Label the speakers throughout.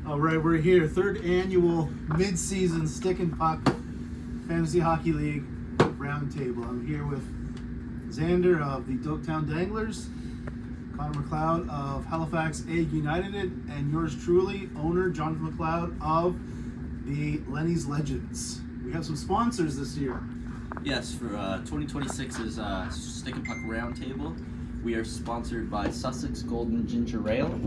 Speaker 1: All right, we're here. Third annual Midseason Stick and Puck Fantasy Hockey League Roundtable. I'm here with Xander of the Doketown Danglers, Connor McLeod of Halifax Egg United, and yours truly, owner Jonathan McLeod of the Lenny's Legends. We have some sponsors this year.
Speaker 2: Yes, for 2026's Stick and Puck Roundtable, we are sponsored by Sussex Golden Ginger Ale,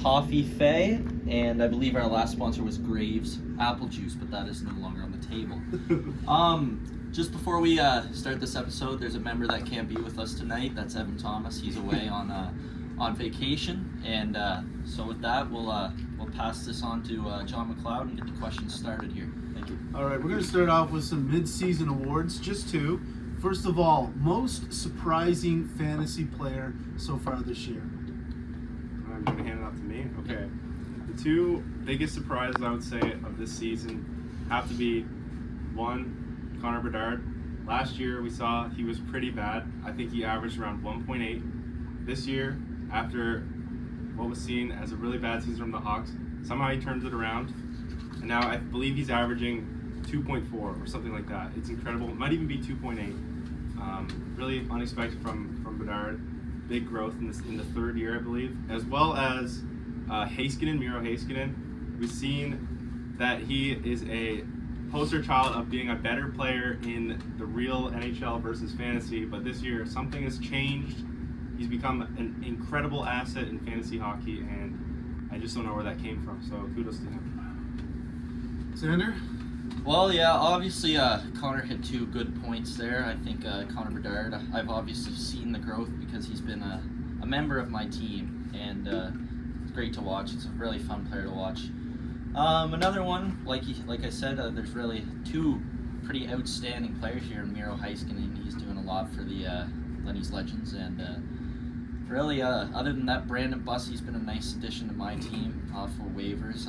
Speaker 2: Toffee Fay, and I believe our last sponsor was Graves Apple Juice, but that is no longer on the table. Just before we start this episode, there's a member that can't be with us tonight. That's Evan Thomas. He's away on vacation, and so with that, we'll pass this on to John McLeod and get the questions started here. Thank you.
Speaker 1: All right, we're going to start off with some mid-season awards, just two. First of all, most surprising fantasy player so far this year.
Speaker 3: I'm going to hand it off to me. Okay. The two biggest surprises I would say of this season have to be, one, Connor Bedard. Last year we saw he was pretty bad. I think he averaged around 1.8. This year, after what was seen as a really bad season from the Hawks, somehow he turns it around. And now I believe he's averaging 2.4 or something like that. It's incredible. It might even be 2.8. Really unexpected from Bedard. Big growth in the third year, I believe. As well as Miro Heiskanen. We've seen that he is a poster child of being a better player in the real NHL versus fantasy. But this year, something has changed. He's become an incredible asset in fantasy hockey, and I just don't know where that came from. So kudos to him.
Speaker 1: Xander?
Speaker 2: Well, yeah, obviously Connor hit two good points there. I think Connor Bedard, I've obviously seen the growth because he's been a member of my team, and it's great to watch. It's a really fun player to watch. Another one, like I said, there's really two pretty outstanding players here in Miro Heiskanen. He's doing a lot for the Lenny's Legends, and really, other than that, Brandon Bussey's been a nice addition to my team off of waivers.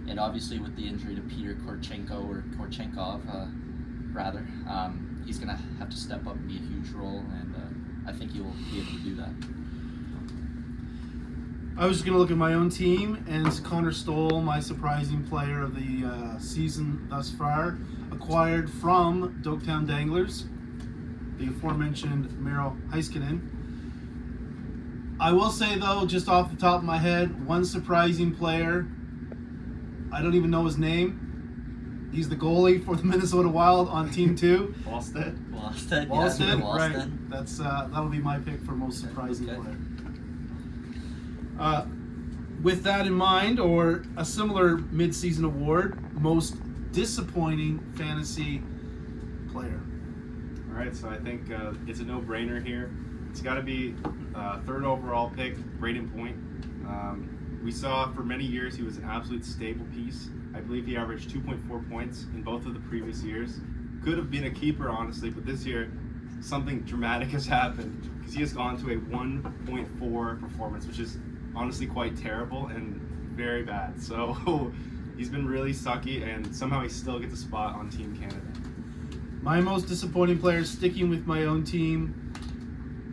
Speaker 2: And obviously with the injury to Peter Korchenkov, he's going to have to step up and be a huge role, and I think he will be able to do that.
Speaker 1: I was just going to look at my own team, and Connor stole my surprising player of the season thus far, acquired from Doketown Danglers, the aforementioned Miro Heiskanen. I will say, though, just off the top of my head, one surprising player, I don't even know his name. He's the goalie for the Minnesota Wild on Team 2.
Speaker 3: Wallstedt,
Speaker 1: right. That's that'll be my pick for most surprising player. With that in mind, or a similar mid-season award, most disappointing fantasy player.
Speaker 3: All right, so I think it's a no-brainer here. It's got to be third overall pick, Braden Point. We saw for many years he was an absolute stable piece. I believe he averaged 2.4 points in both of the previous years. Could have been a keeper, honestly, but this year something dramatic has happened because he has gone to a 1.4 performance, which is honestly quite terrible and very bad. So he's been really sucky, and somehow he still gets a spot on Team Canada.
Speaker 1: My most disappointing player, sticking with my own team,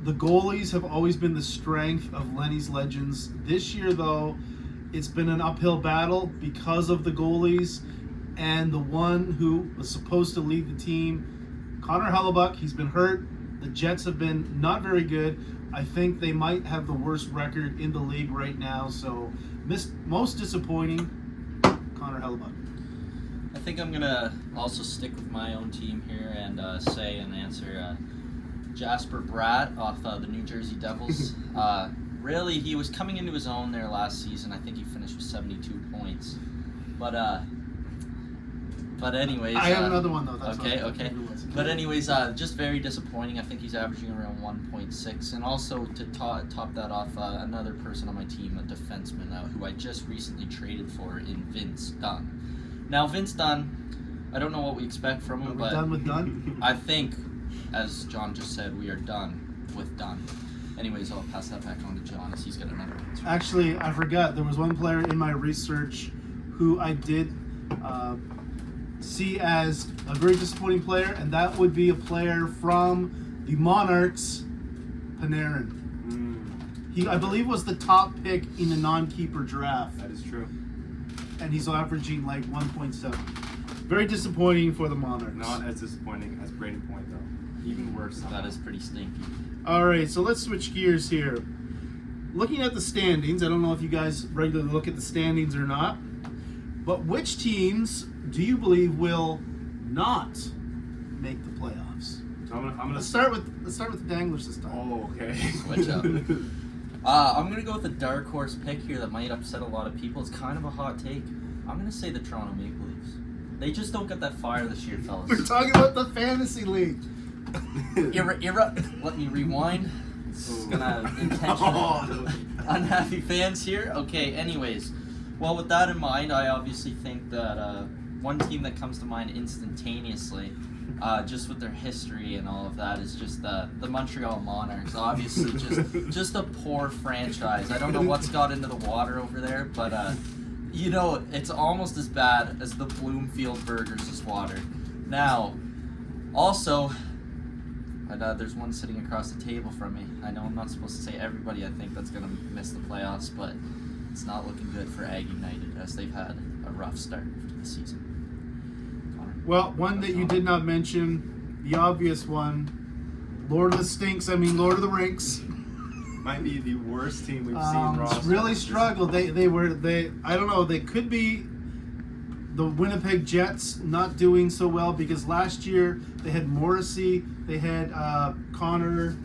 Speaker 1: the goalies have always been the strength of Lenny's Legends. This year, though, it's been an uphill battle because of the goalies, and the one who was supposed to lead the team, Connor Hellebuyck, he's been hurt. The Jets have been not very good. I think they might have the worst record in the league right now, so most disappointing, Connor Hellebuyck.
Speaker 2: I think I'm going to also stick with my own team here and say and answer Jasper Bratt off the New Jersey Devils. Really, he was coming into his own there last season. I think he finished with 72 points. But anyways...
Speaker 1: I have another one, though. That's
Speaker 2: okay. But anyways, just very disappointing. I think he's averaging around 1.6. And also, to top that off, another person on my team, a defenseman who I just recently traded for in Vince Dunn. Now, Vince Dunn, I don't know what we expect from him, but...
Speaker 1: done with Dunn?
Speaker 2: I think, as John just said, we are done with Dunn. Anyways, I'll pass that back on to John as he's got another one.
Speaker 1: Actually, I forgot. There was one player in my research who I did see as a very disappointing player, and that would be a player from the Monarchs, Panarin. He, I believe, was the top pick in the non-keeper draft,
Speaker 3: That is true.
Speaker 1: and he's averaging like 1.7. Very disappointing for the Monarchs.
Speaker 3: Not as disappointing as Brady Point, though. Even worse.
Speaker 2: That is pretty stinky.
Speaker 1: All right, so let's switch gears here. Looking at the standings, I don't know if you guys regularly look at the standings or not, but which teams do you believe will not make the playoffs?
Speaker 3: So I'm gonna
Speaker 1: Let's start with the Danglers this time.
Speaker 3: Oh, okay.
Speaker 2: Switch up. I'm going to go with a dark horse pick here that might upset a lot of people. It's kind of a hot take. I'm going to say the Toronto Maple Leafs. They just don't get that fire this year, fellas.
Speaker 1: We're talking about the fantasy league.
Speaker 2: Let me rewind. It's gonna intentionally unhappy fans here. Okay, anyways. Well, with that in mind, I obviously think that one team that comes to mind instantaneously, just with their history and all of that, is just the Montreal Monarchs. Obviously, just a poor franchise. I don't know what's got into the water over there, but it's almost as bad as the Bloomfield Burgers' water. Now, also, there's one sitting across the table from me. I know I'm not supposed to say everybody I think that's going to miss the playoffs, but it's not looking good for Ag United as they've had a rough start to the season. Connor?
Speaker 1: Well, one that you did not mention, the obvious one, Lord of the Stinks, Lord of the Rinks.
Speaker 3: Might be the worst team we've seen. Ross
Speaker 1: Really struggled. They I don't know, they could be the Winnipeg Jets not doing so well because last year they had Morrissey, they had Kyle Connor,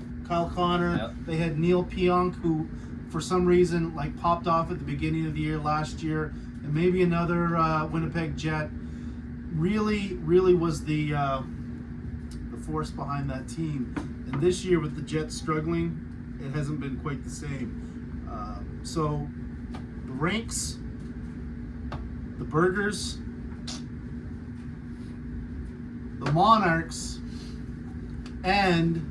Speaker 2: Yep.
Speaker 1: they had Neil Pionk, who for some reason popped off at the beginning of the year last year, and maybe another Winnipeg Jet. Really was the force behind that team. And this year with the Jets struggling, it hasn't been quite the same. So the Rinks, the Burgers, the Monarchs, and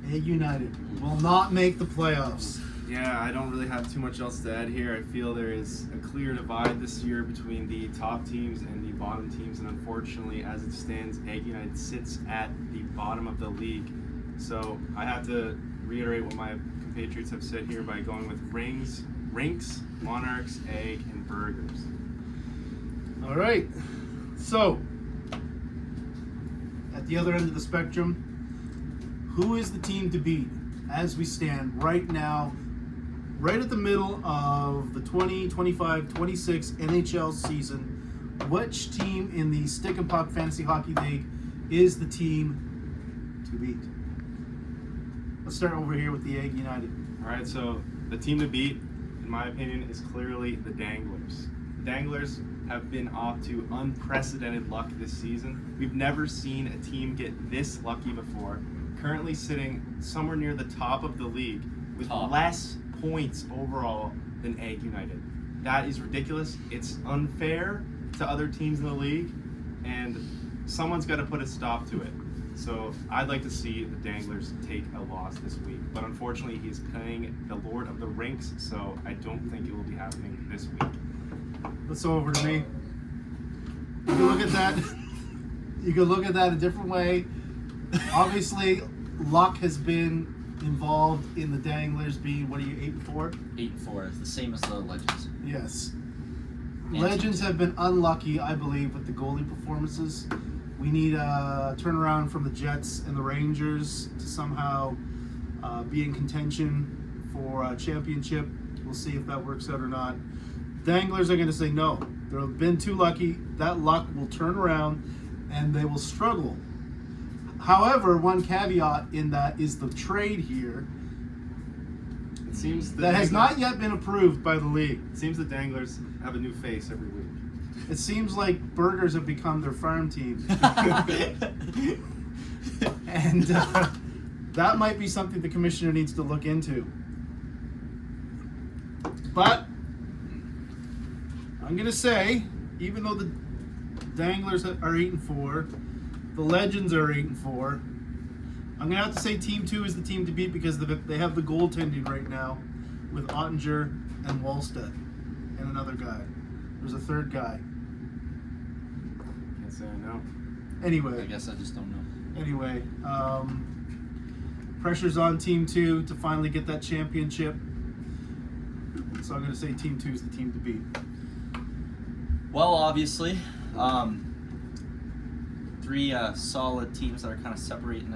Speaker 1: Ag United will not make the playoffs.
Speaker 3: Yeah, I don't really have too much else to add here. I feel there is a clear divide this year between the top teams and the bottom teams, and unfortunately, as it stands, Ag United sits at the bottom of the league. So I have to reiterate what my compatriots have said here by going with Rinks, Monarchs, Ag, and Burgers.
Speaker 1: All right. So at the other end of the spectrum, who is the team to beat as we stand right now, right at the middle of the 2025-26 NHL season? Which team in the Stick and Puck Fantasy Hockey League is the team to beat? Let's start over here with the Ag United.
Speaker 3: All right, so the team to beat, in my opinion, is clearly the Danglers. The Danglers have been off to unprecedented luck this season. We've never seen a team get this lucky before. Currently sitting somewhere near the top of the league with less points overall than Ag United. That is ridiculous. It's unfair to other teams in the league, and someone's got to put a stop to it. So I'd like to see the Danglers take a loss this week. But unfortunately, he's playing the Lord of the Rinks, so I don't think it will be happening this week.
Speaker 1: Let's go over to me. You can look at that. You can look at that a different way. Obviously, luck has been involved in the Danglers being, 8-4?
Speaker 2: 8-4 is the same as the Legends.
Speaker 1: Yes.
Speaker 2: And
Speaker 1: Legends have been unlucky, I believe, with the goalie performances. We need a turnaround from the Jets and the Rangers to somehow be in contention for a championship. We'll see if that works out or not. Danglers are going to say no. They've been too lucky. That luck will turn around and they will struggle. However, one caveat in that is the trade here
Speaker 3: It seems
Speaker 1: that has not yet been approved by the league.
Speaker 3: It seems the Danglers have a new face every week.
Speaker 1: It seems like Burgers have become their farm team. And that might be something the commissioner needs to look into. But I'm going to say, even though the Danglers are 8-4, the Legends are 8-4, I'm going to have to say Team 2 is the team to beat because they have the goaltending right now with Ottinger and Wallstedt and another guy. There's a third guy.
Speaker 3: Can't say I know.
Speaker 1: Anyway.
Speaker 2: I guess I just don't know.
Speaker 1: Anyway, Pressure's on Team 2 to finally get that championship. So I'm going to say Team 2 is the team to beat.
Speaker 2: Well, obviously, three solid teams that are kind of separating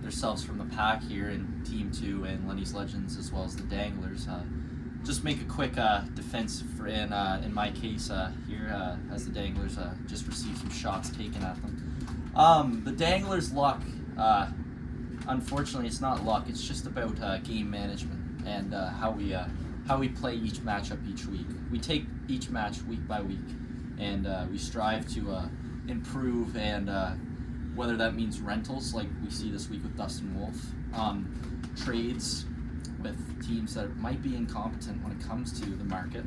Speaker 2: themselves from the pack here in Team 2 and Lenny's Legends, as well as the Danglers. Just make a quick defense in my case here, as the Danglers just received some shots taken at them. The Danglers' luck, unfortunately, it's not luck. It's just about game management and how we play each matchup each week. We take each match week by week, and we strive to improve, and whether that means rentals like we see this week with Dustin Wolf, trades with teams that might be incompetent when it comes to the market,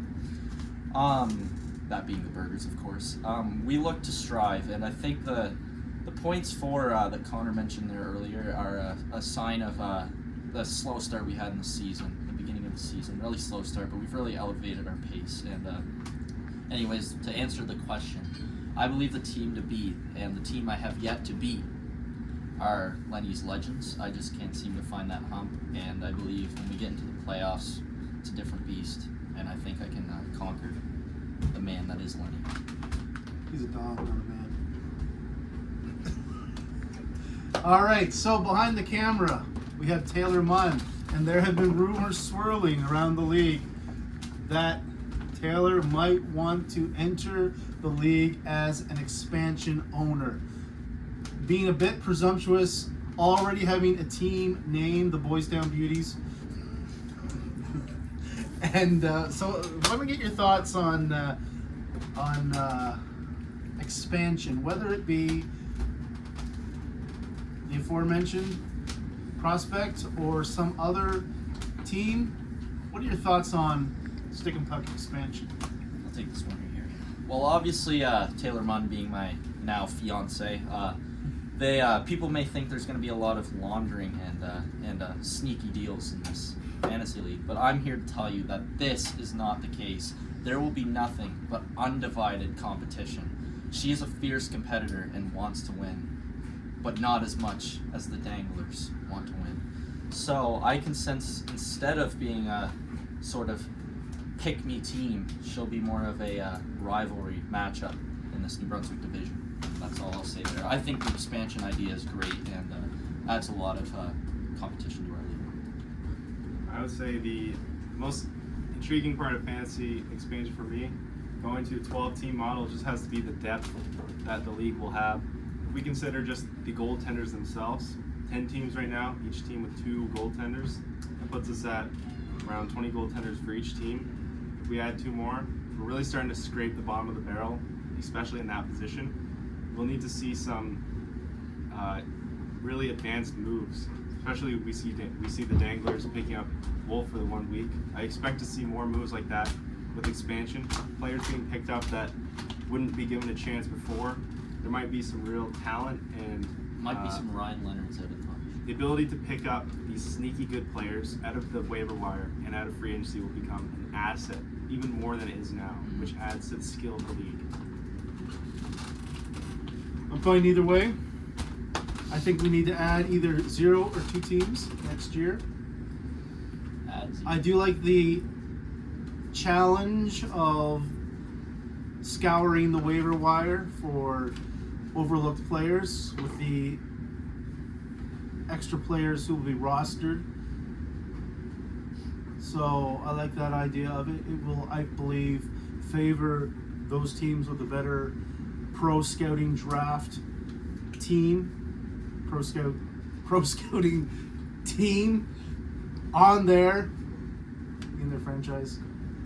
Speaker 2: that being the Burgers, of course. We look to strive, and I think the points for that Connor mentioned there earlier are a sign of the slow start we had in the season, the beginning of the season. Really slow start, but we've really elevated our pace. And anyways, to answer the question, I believe the team to beat, and the team I have yet to beat, are Lenny's Legends. I just can't seem to find that hump, and I believe when we get into the playoffs, it's a different beast, and I think I can conquer the man that is Lenny.
Speaker 1: He's a dog, not a man. All right, so behind the camera, we have Taylor Munn, and there have been rumors swirling around the league that Taylor might want to enter the league as an expansion owner. Being a bit presumptuous, already having a team named the Boys Town Beauties. And so let me get your thoughts on expansion, whether it be the aforementioned prospect or some other team. What are your thoughts on Stick and Puck expansion?
Speaker 2: I'll take this one right here. Well, obviously, Taylor Munn being my now fiance, people may think there's going to be a lot of laundering and sneaky deals in this fantasy league, but I'm here to tell you that this is not the case. There will be nothing but undivided competition. She is a fierce competitor and wants to win, but not as much as the Danglers want to win. So I can sense, instead of being a sort of pick-me team, she'll be more of a rivalry matchup in this New Brunswick division. That's all I'll say there. I think the expansion idea is great and adds a lot of competition to our league.
Speaker 3: I would say the most intriguing part of fantasy expansion for me, going to a 12-team model, just has to be the depth that the league will have. If we consider just the goaltenders themselves, 10 teams right now, each team with 2 goaltenders, that puts us at around 20 goaltenders for each team. If we add 2 more, we're really starting to scrape the bottom of the barrel, especially in that position. We'll need to see some really advanced moves. Especially we see the Danglers picking up Wolf for the 1 week. I expect to see more moves like that with expansion. Players being picked up that wouldn't be given a chance before. There might be some real talent and
Speaker 2: Might be some Ryan Leonards out of the bunch.
Speaker 3: the ability to pick up these sneaky good players out of the waiver wire and out of free agency will become an asset, even more than it is now, which adds to the skill of the league.
Speaker 1: I'm fine either way. I think we need to add either 0 or 2 teams next year. I do like the challenge of scouring the waiver wire for overlooked players with the extra players who will be rostered. So I like that idea of it. It will, I believe, favor those teams with a better pro scouting draft team, pro scouting team on there in their franchise.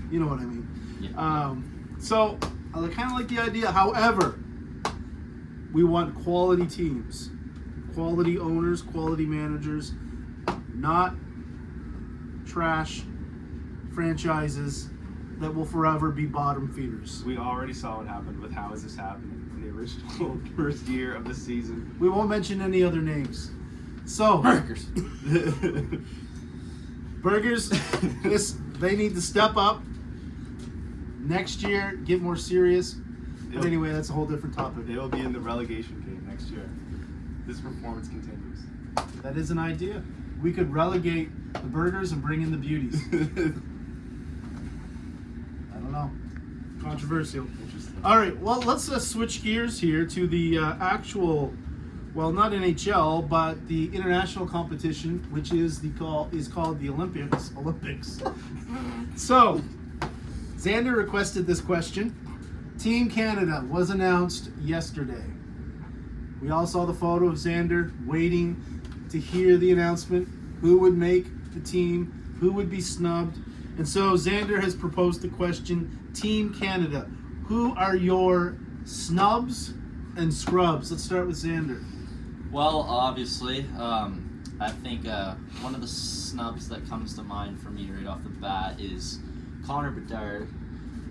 Speaker 1: You know what I mean?
Speaker 2: Yeah.
Speaker 1: So I kind of like the idea. However, we want quality teams, quality owners, quality managers, not trash franchises that will forever be bottom feeders.
Speaker 3: We already saw what happened with How Is This Happening in the original first year of the season.
Speaker 1: We won't mention any other names. So
Speaker 2: Burgers.
Speaker 1: Burgers, they need to step up next year, get more serious. But anyway, that's a whole different topic.
Speaker 3: They will be in the relegation game next year. This performance continues.
Speaker 1: That is an idea. We could relegate the burgers and bring in the beauties. I don't know. Controversial.
Speaker 3: Interesting.
Speaker 1: All right, well, let's switch gears here to the actual, well, not NHL, but the international competition, which is called the Olympics. So, Xander requested this question. Team Canada was announced yesterday. We all saw the photo of Xander waiting to hear the announcement, who would make the team, who would be snubbed. And so Xander has proposed the question, Team Canada, who are your snubs and scrubs? Let's start with Xander.
Speaker 2: Well, obviously, I think one of the snubs that comes to mind for me right off the bat is Connor Bedard.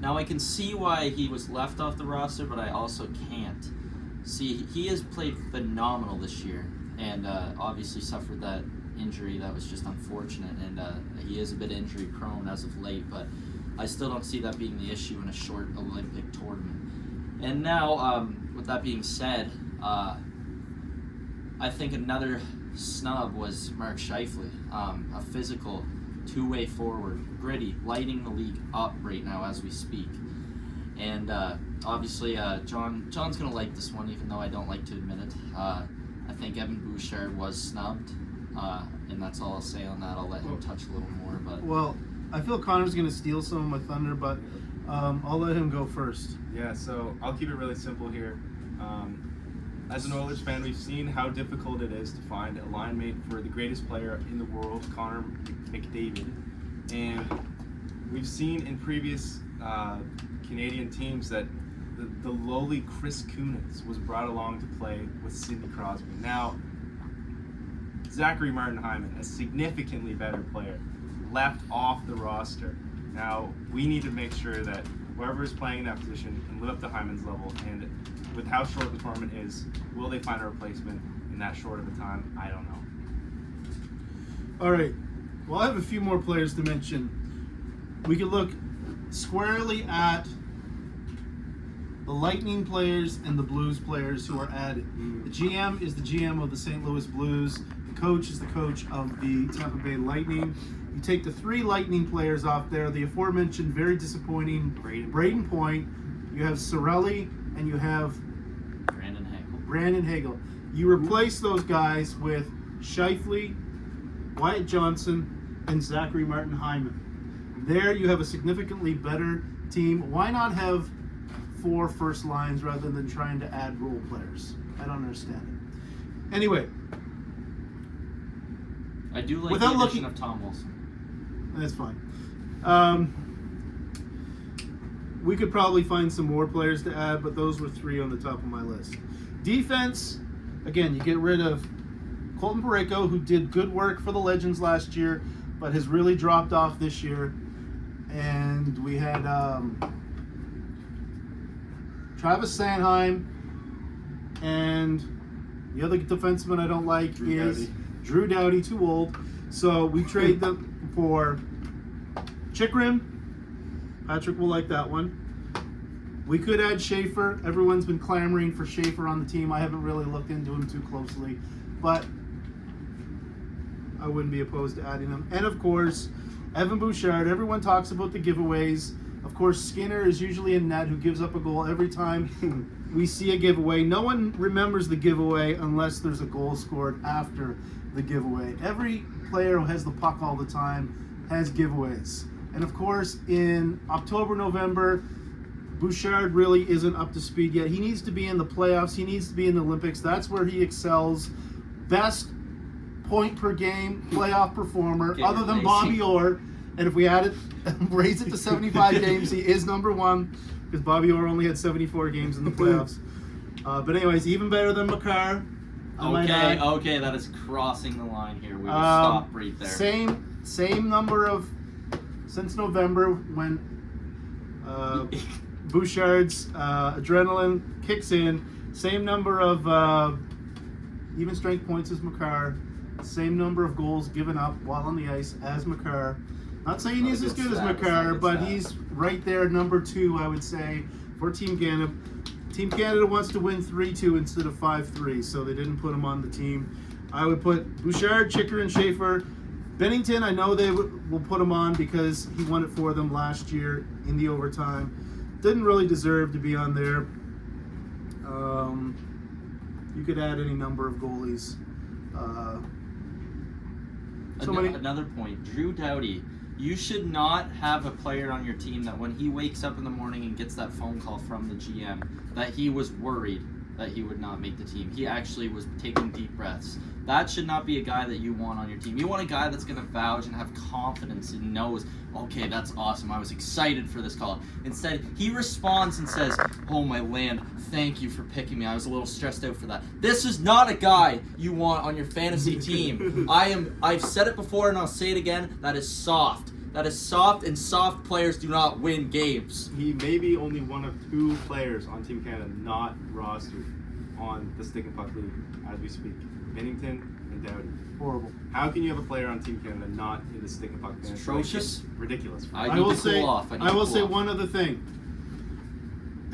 Speaker 2: Now, I can see why he was left off the roster, but I also can't. See, he has played phenomenal this year, and obviously suffered that injury that was just unfortunate, and he is a bit injury prone as of late, but I still don't see that being the issue in a short Olympic tournament. And now, with that being said, I think another snub was Mark Scheifele, a physical two-way forward, gritty, lighting the league up right now as we speak. And obviously, John's going to like this one, even though I don't like to admit it. I think Evan Bouchard was snubbed, and that's all I'll say on that. I'll let him touch a little more. But
Speaker 1: Well, I feel Connor's going to steal some of my thunder, but I'll let him go first.
Speaker 3: Yeah, so I'll keep it really simple here. As an Oilers fan, we've seen how difficult it is to find a line mate for the greatest player in the world, Connor McDavid. And we've seen in previous Canadian teams that the lowly Chris Kunitz was brought along to play with Sidney Crosby. Now, Zachary Martin-Hyman, a significantly better player, left off the roster. Now, we need to make sure that whoever is playing in that position can live up to Hyman's level, and with how short the tournament is, will they find a replacement in that short of a time? I don't know.
Speaker 1: All right. Well, I have a few more players to mention. We could look squarely at the Lightning players and the Blues players who are added. The GM is the GM of the St. Louis Blues. The coach is the coach of the Tampa Bay Lightning. You take the three Lightning players off there, the aforementioned very disappointing Braden Point. You have Cirelli and you have Brandon Hagel. You replace those guys with Scheifele, Wyatt Johnson, and Zachary Martin-Hyman. There you have a significantly better team. Why not have 4 first lines rather than trying to add role players? I don't understand it. Anyway.
Speaker 2: I do like
Speaker 1: Without
Speaker 2: the addition
Speaker 1: looking
Speaker 2: of Tom Wilson.
Speaker 1: That's fine. We could probably find some more players to add, but those were 3 on the top of my list. Defense, again, you get rid of Colton Parayko, who did good work for the Legends last year, but has really dropped off this year. And we had Travis Sanheim, and the other defenseman I don't like is Drew Doughty, too old. So we trade them for Chikrin. Patrick will like that one. We could add Schaefer. Everyone's been clamoring for Schaefer on the team. I haven't really looked into him too closely, but I wouldn't be opposed to adding him. And of course, Evan Bouchard. Everyone talks about the giveaways. Of course, Skinner is usually in net, who gives up a goal every time we see a giveaway. No one remembers the giveaway unless there's a goal scored after the giveaway. Every player who has the puck all the time has giveaways. And of course, in October, November, Bouchard really isn't up to speed yet. He needs to be in the playoffs. He needs to be in the Olympics. That's where he excels. Best point per game playoff performer, other than Bobby Orr. And if we add it, raise it to 75 games, he is number 1, because Bobby Orr only had 74 games in the playoffs. But anyways, even better than Makar.
Speaker 2: Okay, that is crossing the line here. We will stop right there.
Speaker 1: Same number of, since November, when Bouchard's adrenaline kicks in, same number of even strength points as Makar, same number of goals given up while on the ice as Makar. Not saying he's as good as Makar, but he's right there, number 2, I would say, for Team Canada. Team Canada wants to win 3-2 instead of 5-3, so they didn't put him on the team. I would put Bouchard, Chicker, and Schaefer. Bennington, I know they will put him on because he won it for them last year in the overtime. Didn't really deserve to be on there. You could add any number of goalies.
Speaker 2: Another point, Drew Doughty. You should not have a player on your team that when he wakes up in the morning and gets that phone call from the GM that he was worried that he would not make the team. He actually was taking deep breaths. That should not be a guy that you want on your team. You want a guy that's going to vouch and have confidence and knows, okay, that's awesome. I was excited for this call. Instead, he responds and says, oh, my land, thank you for picking me. I was a little stressed out for that. This is not a guy you want on your fantasy team. I've said it before and I'll say it again. That is soft. That is soft, and soft players do not win games.
Speaker 3: He may be only one of 2 players on Team Canada not rostered on the Stick and Puck League as we speak. Bennington and Doughty.
Speaker 1: Horrible.
Speaker 3: How can you have a player on Team Canada not in the Stick and Puck?
Speaker 2: It's atrocious.
Speaker 3: It's ridiculous.
Speaker 1: I will say one other thing.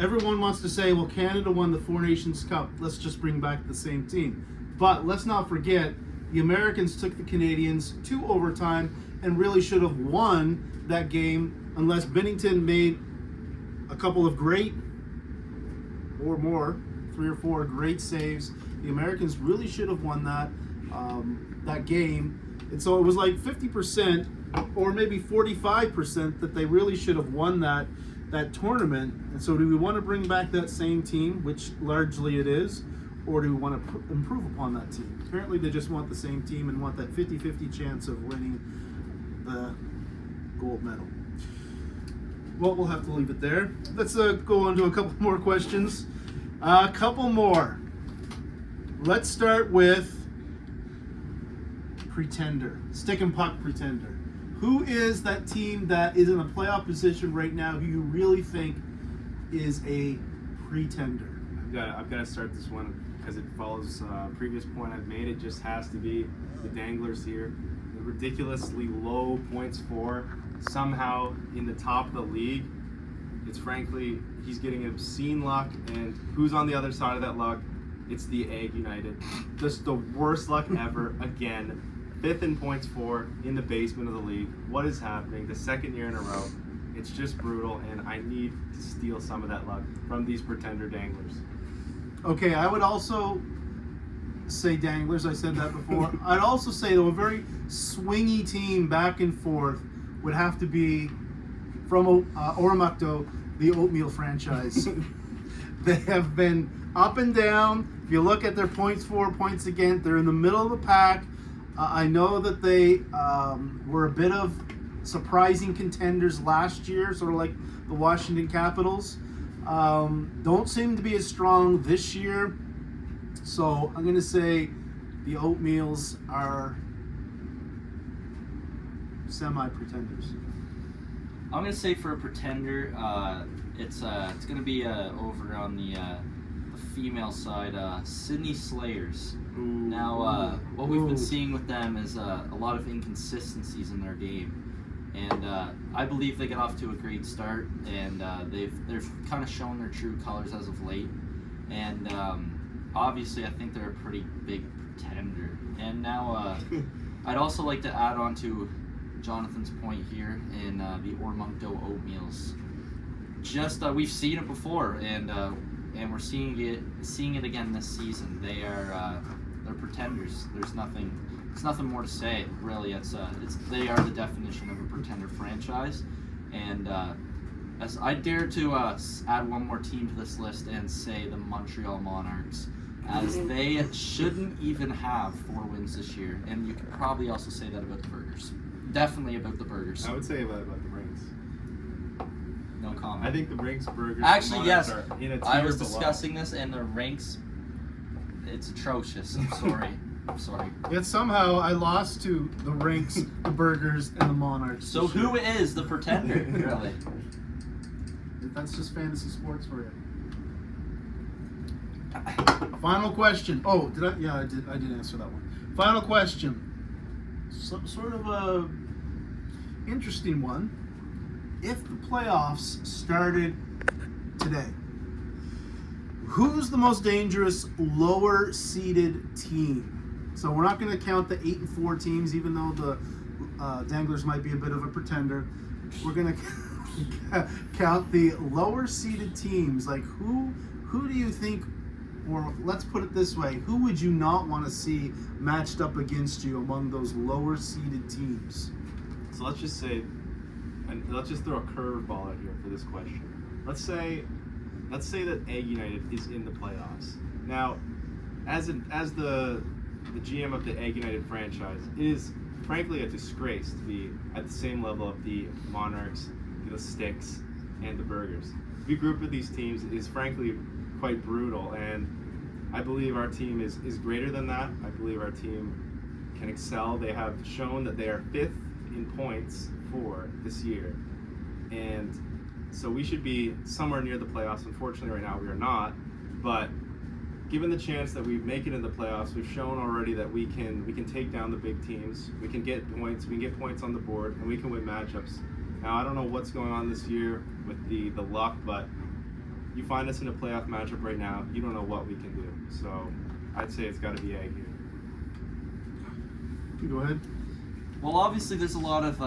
Speaker 1: Everyone wants to say, well, Canada won the Four Nations Cup. Let's just bring back the same team. But let's not forget, the Americans took the Canadians to overtime and really should have won that game unless Bennington made a couple of great, or more, 3 or 4 great saves. The Americans really should have won that game. And so it was like 50% or maybe 45% that they really should have won that tournament. And so do we want to bring back that same team, which largely it is, or do we want to improve upon that team? Apparently they just want the same team and want that 50-50 chance of winning the gold medal. Well, we'll have to leave it there. Let's go on to a couple more questions. A couple more. Let's start with Pretender. Stick and Puck Pretender. Who is that team that is in a playoff position right now who you really think is a pretender?
Speaker 3: I've got to start this one because it follows a previous point I've made. It just has to be the Danglers here. The ridiculously low points for, somehow in the top of the league. It's frankly, he's getting obscene luck, and who's on the other side of that luck? It's the Egg United. Just the worst luck ever again. 5th in points for in the basement of the league. What is happening? The 2nd year in a row. It's just brutal, and I need to steal some of that luck from these pretender Danglers.
Speaker 1: Okay, I would also say Danglers. I said that before. I'd also say, though, a very swingy team back and forth would have to be from Oromocto, the Oatmeal franchise. They have been up and down. If you look at their points for, points against, they're in the middle of the pack. I know that they were a bit of surprising contenders last year, sort of like the Washington Capitals. Don't seem to be as strong this year. So I'm going to say the Oatmeals are semi-pretenders.
Speaker 2: I'm going to say for a pretender, it's going to be over on the female side, Sydney Slayers.
Speaker 3: Ooh.
Speaker 2: Now, what we've been seeing with them is a lot of inconsistencies in their game. And I believe they got off to a great start, and they've kind of shown their true colors as of late. And obviously, I think they're a pretty big pretender. And now, I'd also like to add on to Jonathan's point here in the Oromocto Oatmeals. Just we've seen it before, and we're seeing it again this season. They're pretenders. There's nothing more to say, really. They are the definition of a pretender franchise, and as I dare to add one more team to this list and say the Montreal Monarchs, as they shouldn't even have 4 wins this year, and you could probably also say that about the Burgers. Definitely about the Burgers.
Speaker 3: I would say about the Rings.
Speaker 2: No comment.
Speaker 3: I think the Rings, Burgers,
Speaker 2: actually, yes.
Speaker 3: are in a tier
Speaker 2: I was
Speaker 3: below.
Speaker 2: discussing this, and the Rinks, it's atrocious. I'm sorry.
Speaker 1: Yet somehow I lost to the Rinks, the Burgers, and the Monarchs.
Speaker 2: So who is the pretender, really?
Speaker 1: That's just fantasy sports for you. Final question. Oh, did I? Yeah, I did answer that one. Final question. Sort of a interesting one. If the playoffs started today, who's the most dangerous lower seeded team? So we're not going to count the 8-4 teams, even though the Danglers might be a bit of a pretender. We're going to count the lower seeded teams. Like who do you think, or let's put it this way, who would you not want to see matched up against you among those lower seeded teams?
Speaker 3: So let's just say, and let's just throw a curveball out here for this question. Let's say that Egg United is in the playoffs. Now, as the GM of the Egg United franchise, it is frankly a disgrace to be at the same level of the Monarchs, the Sticks, and the Burgers. To be grouped with these teams is frankly quite brutal, and I believe our team is greater than that. I believe our team can excel. They have shown that they are 5th in points for this year, and so we should be somewhere near the playoffs. Unfortunately, right now we are not, but given the chance that we make it in the playoffs, we've shown already that we can take down the big teams. We can get points. We can get points on the board, and we can win matchups. Now, I don't know what's going on this year with the luck, but you find us in a playoff matchup right now, you don't know what we can do. So I'd say it's got to be Egg here.
Speaker 1: You go ahead.
Speaker 2: Well, obviously, there's a lot of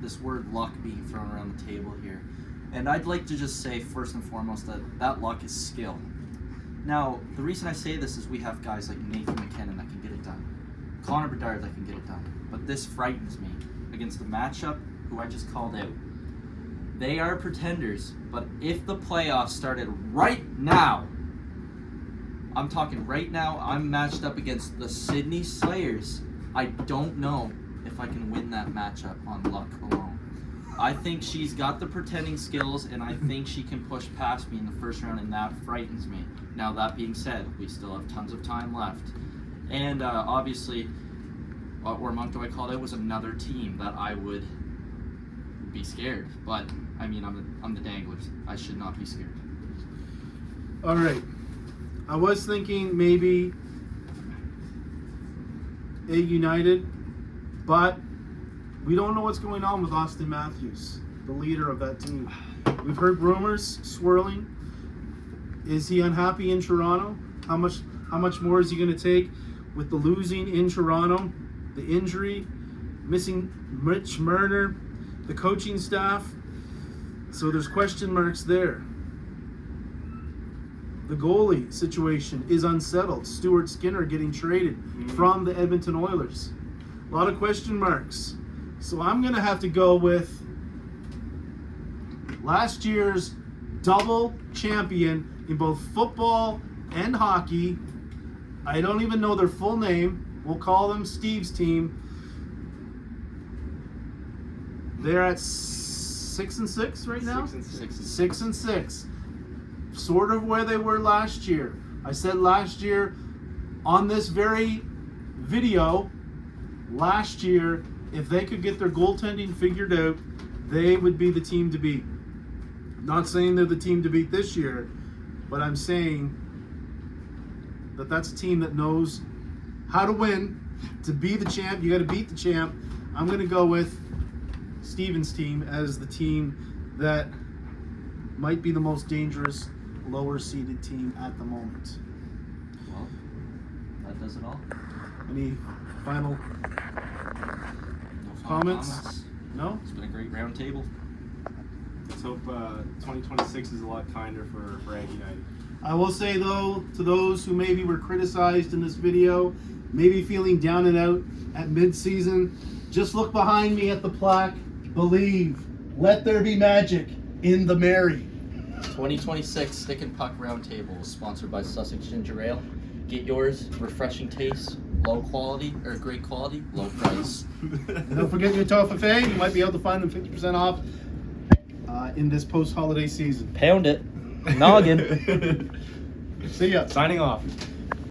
Speaker 2: this word luck being thrown around the table here. And I'd like to just say, first and foremost, that luck is skill. Now, the reason I say this is we have guys like Nathan McKinnon that can get it done. Connor Bedard that can get it done. But this frightens me against the matchup who I just called out. They are pretenders, but if the playoffs started right now, I'm talking right now, I'm matched up against the Sydney Slayers. I don't know if I can win that matchup on luck alone. I think she's got the pretending skills, and I think she can push past me in the first round, and that frightens me. Now, that being said, we still have tons of time left. And obviously, what Ormonto I called it was another team that I would be scared. But, I mean, I'm the Danglers. I should not be scared.
Speaker 1: All right. I was thinking maybe Egg United, but we don't know what's going on with Austin Matthews, the leader of that team. We've heard rumors swirling. Is he unhappy in Toronto? How much more is he going to take with the losing in Toronto, the injury, missing Mitch Marner, the coaching staff? So there's question marks there. The goalie situation is unsettled. Stuart Skinner getting traded from the Edmonton Oilers. A lot of question marks. So I'm going to have to go with last year's double champion in both football and hockey. I don't even know their full name. We'll call them Steve's team. They're at 6-6 right now? 6-6. Sort of where they were last year. I said last year on this very video, last year, if they could get their goaltending figured out, they would be the team to beat. Not saying they're the team to beat this year, but I'm saying that that's a team that knows how to win. To be the champ, you got to beat the champ. I'm going to go with Steven's team as the team that might be the most dangerous lower seeded team at the moment.
Speaker 2: Well, that does it all.
Speaker 1: Any final
Speaker 2: No final
Speaker 1: comments? No?
Speaker 2: It's been a great round table.
Speaker 3: Let's hope 2026 is a lot kinder for Egg United.
Speaker 1: I will say though, to those who maybe were criticized in this video, maybe feeling down and out at midseason, just look behind me at the plaque. Believe, let there be magic in the Mary.
Speaker 2: 2026 Stick and Puck Roundtable is sponsored by Sussex Ginger Ale. Get yours, refreshing taste, low quality, or great quality, low price.
Speaker 1: And don't forget your Toffee. You might be able to find them 50% off in this post-holiday season.
Speaker 2: Pound it. Noggin.
Speaker 1: See ya.
Speaker 3: Signing off.